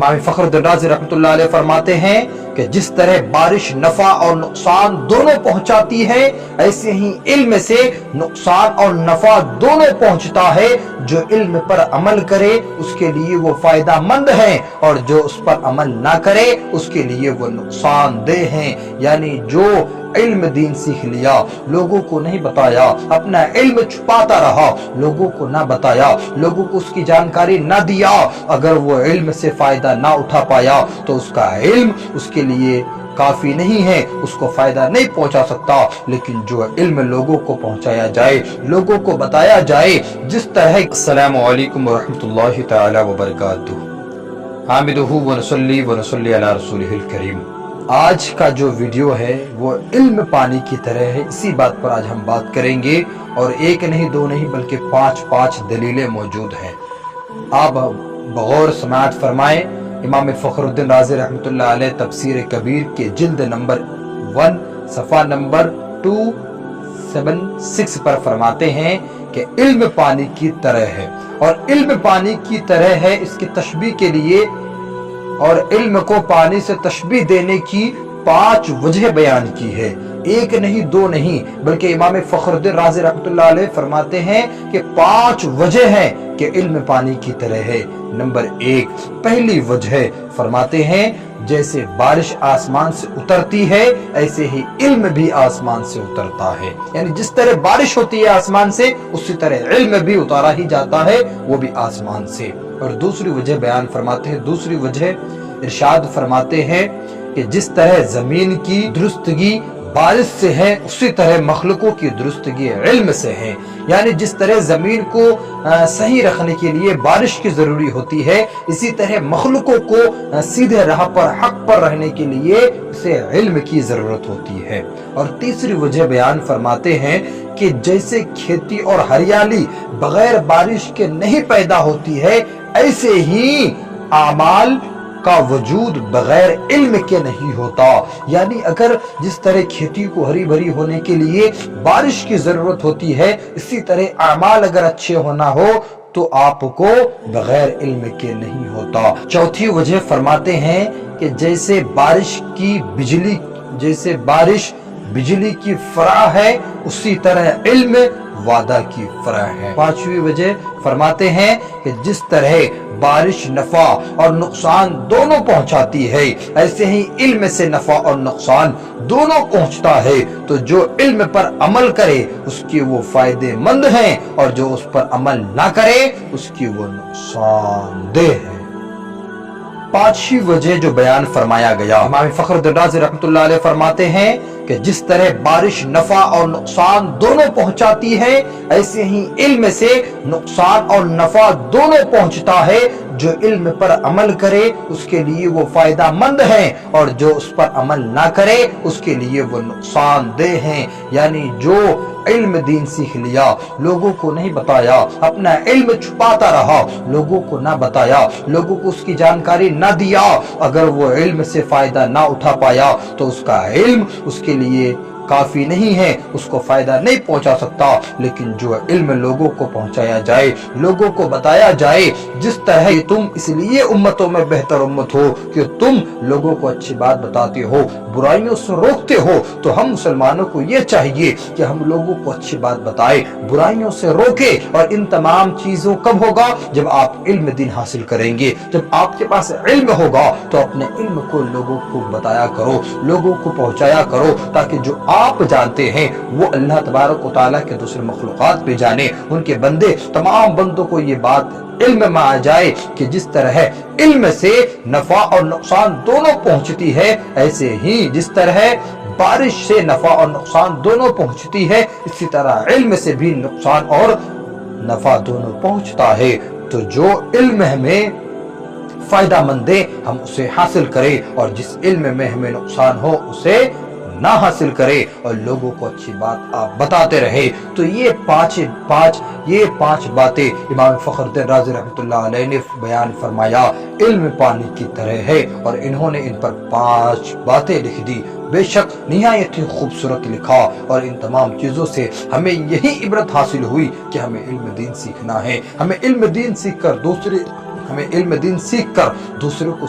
इमाम फखरुद्दीन राज़ी रहमतुल्लाह अलैह फरमाते हैं कि जिस तरह बारिश नफा और नुकसान दोनों पहुंचाती है, ऐसे ही इल्म से नुकसान और नफा दोनों पहुंचता है। जो इल्म पर अमल करे उसके लिए वो फायदा मंद है, और जो उस पर अमल ना करे उसके लिए वो नुकसानदेह है। यानी जो इल्म दीन सीख लिया, लोगों को नहीं बताया, अपना इल्म छुपाता रहा, लोगों को ना बताया, लोगों को उसकी जानकारी ना दिया, अगर वो इल्म से फायदा ना उठा पाया तो उसका इल्म उसके लिए काफी नहीं है, उसको फायदा नहीं पहुंचा सकता। लेकिन जो इल्म लोगों को पहुंचाया जाए, लोगों को बताया जाए, जिस तरह अस्सलामु अलैकुम व रहमतुल्लाहि तआला व बरकातुहू हामिदुहु व नसल्ली अला रसूलिहिल करीम। आज का जो वीडियो है वो इल्म पानी की तरह है, इसी बात पर आज हम बात करेंगे। और एक नहीं दो नहीं बल्कि पांच दलीलें मौजूद हैं। आप बगौर समाअत फरमाएं। इमाम फखरुद्दीन राज़ी रहमतुल्लाह अलैह तफसीर कबीर के जिल्द नंबर 1 सफ़ा नंबर 276 पर फरमाते हैं कि इल्म पानी की तरह है, और इल्म पानी की तरह है इसकी तशबीह के लिए, और इल्म को पानी से तशबीह देने की 5 वजह बयान की है। एक नहीं दो नहीं बल्कि इमाम फखरुद्दीन राज़ी रहमतुल्लाह अलैह फरमाते हैं कि 5 वजह हैं कि इल्म पानी की तरह है। नंबर 1, पहली वजह फरमाते हैं जैसे बारिश आसमान से उतरती है ऐसे ही इल्म भी आसमान से उतरता है। यानी जिस तरह बारिश होती है आसमान से, उसी तरह इल्म भी उतारा ही जाता है, वो भी आसमान से। और दूसरी वजह बयान फरमाते हैं, दूसरी वजह इरशाद फरमाते हैं कि जिस तरह जमीन की दुरुस्तगी बारिश से है, उसी तरह मखलूकों की दुरुस्तगी इल्म से है। यानी जिस तरह जमीन को सही रखने के लिए बारिश की जरूरी होती है, इसी तरह मखलूकों को सीधे राह पर हक पर रहने के लिए उसे इल्म की जरूरत होती है। और तीसरी वजह बयान फरमाते हैं कि जैसे खेती और हरियाली बगैर बारिश के नहीं पैदा होती है, ऐसे ही आमाल का वजूद बगैर इल्म के नहीं होता। यानी अगर जिस तरह खेती को हरी भरी होने के लिए बारिश की जरूरत होती है, इसी तरह आमाल अगर अच्छे होना हो तो आपको बगैर इल्म के नहीं होता। चौथी वजह फरमाते हैं कि जैसे बारिश बिजली की फराह है, उसी तरह इल्म वादा की फराह है। पांचवी वजह फरमाते हैं कि जिस तरह बारिश नफा और नुकसान दोनों पहुंचाती है, ऐसे ही इल्म से नफा और नुकसान दोनों पहुंचता है। तो जो इल्म पर अमल करे उसके वो फायदे मंद हैं, और जो उस पर अमल ना करे उसकी वो नुकसानदेह है। पांचवी वजह जो बयान फरमाया गया, इमाम फखरुद्दीन राज़ी रहमतुल्लाह अलैह फरमाते हैं कि जिस तरह बारिश नफा और नुकसान दोनों पहुंचाती है, ऐसे ही इल्म से नुकसान और नफा दोनों पहुंचता है। जो इल्म पर अमल करे उसके लिए वो फायदा मंद है, और जो उस पर अमल ना करे उसके लिए वो नुकसानदेह है। यानी जो इल्म दीन सीख लिया, लोगों को नहीं बताया, अपना इल्म छुपाता रहा, लोगों को ना बताया, लोगों को उसकी जानकारी ना दिया, अगर वो इल्म से फायदा ना उठा पाया तो उसका इल्म उसके लिए काफी नहीं है, उसको फायदा नहीं पहुंचा सकता। लेकिन जो इल्म लोगों को पहुंचाया जाए, लोगों को बताया जाए, जिस तरह तुम इसलिए उम्मतों में बेहतर उम्मत हो कि तुम लोगों को अच्छी बात बताते हो, बुराइयों से रोकते हो, तो हम मुसलमानों को ये चाहिए कि हम लोगों को अच्छी बात बताए, बुराइयों से रोके। और इन तमाम चीजों कब होगा? जब आप इल्म दीन हासिल करेंगे। जब आपके पास इल्म होगा तो अपने इल्म को लोगों को बताया करो, लोगों को पहुंचाया करो, ताकि जो आप जानते हैं वो अल्लाह तबारक व तआला के दूसरे मखलूकात पे जाने। उनके बंदे, तमाम बंदों को ये बात इल्म में आ जाए कि जिस तरह इल्म से नफा और नुकसान दोनों पहुंचती है, ऐसे ही जिस तरह बारिश से नफा और नुकसान दोनों पहुंचती है, इसी तरह इल्म से भी नुकसान और नफा दोनों पहुंचता है। तो जो इल्म हमें फायदा मंद है हम उसे हासिल करें, और जिस इल्म में हमें नुकसान हो उसे ना हासिल करे, और लोगों को अच्छी बात आप बताते रहे। तो ये पांच बातें इमाम फखरुद्दीन राज़ी रहमतुल्लाह अलैह ने बयान फरमाया, इल्म पानी की तरह है, और इन्होंने इन पर 5 बातें लिख दी। बेशक निहायत ही खूबसूरत लिखा, और इन तमाम चीजों से हमें यही इबरत हासिल हुई कि हमें इल्म दीन सीखना है। हमें इल्म दीन सीख कर दूसरे ہمیں علم دین سیکھ کر دوسروں کو